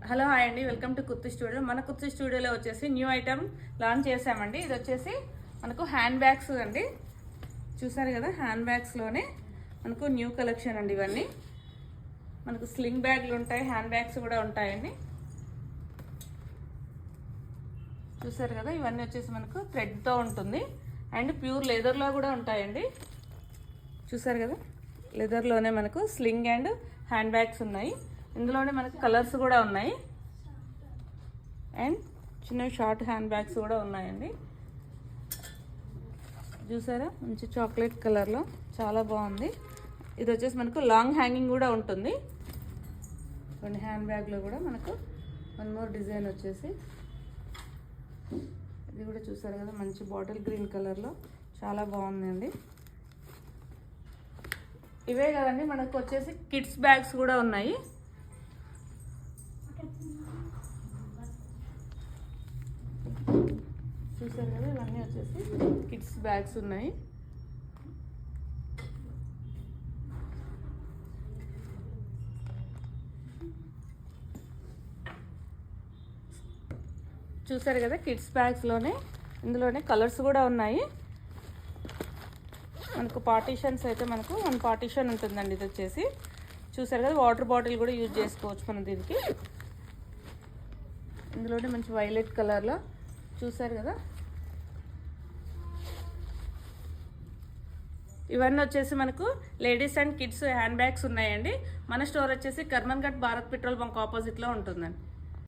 Hello hi అండి, welcome to kurti studio. మన కుర్తి స్టూడియోలో వచ్చేసి న్యూ ఐటమ్ లాంచ్ చేసామండి. ఇది వచ్చేసి మనకు హ్యాండ్ బ్యాగ్స్ అండి. చూసారు కదా, హ్యాండ్ బ్యాగ్స్లోనే మనకు న్యూ కలెక్షన్ అండి. ఇవన్నీ మనకు స్లింగ్ బ్యాగ్లు ఉంటాయి, హ్యాండ్ బ్యాగ్స్ కూడా ఉంటాయండి. చూసారు కదా, ఇవన్నీ వచ్చేసి మనకు థ్రెడ్తో ఉంటుంది అండ్ ప్యూర్ లెదర్లో కూడా ఉంటాయండి. చూసారు కదా, లెదర్లోనే మనకు స్లింగ్ అండ్ హ్యాండ్ బ్యాగ్స్ ఉన్నాయి. ఇందులోనే మనకు కలర్స్ కూడా ఉన్నాయి అండ్ చిన్న షార్ట్ హ్యాండ్ బ్యాగ్స్ కూడా ఉన్నాయండి. చూసారా, మంచి చాక్లెట్ కలర్లో చాలా బాగుంది. ఇది వచ్చేసి మనకు లాంగ్ హ్యాంగింగ్ కూడా ఉంటుంది. కొన్ని హ్యాండ్ బ్యాగ్లో కూడా మనకు వన్ మోర్ డిజైన్ వచ్చేసి ఇది కూడా చూసారు కదా, మంచి బాటిల్ గ్రీన్ కలర్లో చాలా బాగుందండి. ఇవే కదండి, మనకు వచ్చేసి కిడ్స్ బ్యాగ్స్ కూడా ఉన్నాయి. చూసారు కదా, ఇవన్నీ వచ్చేసి కిడ్స్ బ్యాగ్స్ ఉన్నాయి. చూసారు కదా, కిడ్స్ బ్యాగ్స్లోనే ఇందులోనే కలర్స్ కూడా ఉన్నాయి. మనకు పార్టీషన్స్ అయితే మనకు 1 పార్టీషన్ ఉంటుందండి. ఇది వచ్చేసి చూసారు కదా, వాటర్ బాటిల్ కూడా యూజ్ చేసుకోవచ్చు మనం దీనికి. ఇందులోనే మంచి వైలెట్ కలర్లో చూసారు కదా. ఇవన్నీ వచ్చేసి మనకు ladies and kids hand bags ఉన్నాయండి. మన స్టోర్ వచ్చేసి కర్మన్ ఘాట్ భారత్ పెట్రోల్ బంక్ ఆపోజిట్లో ఉంటుందండి.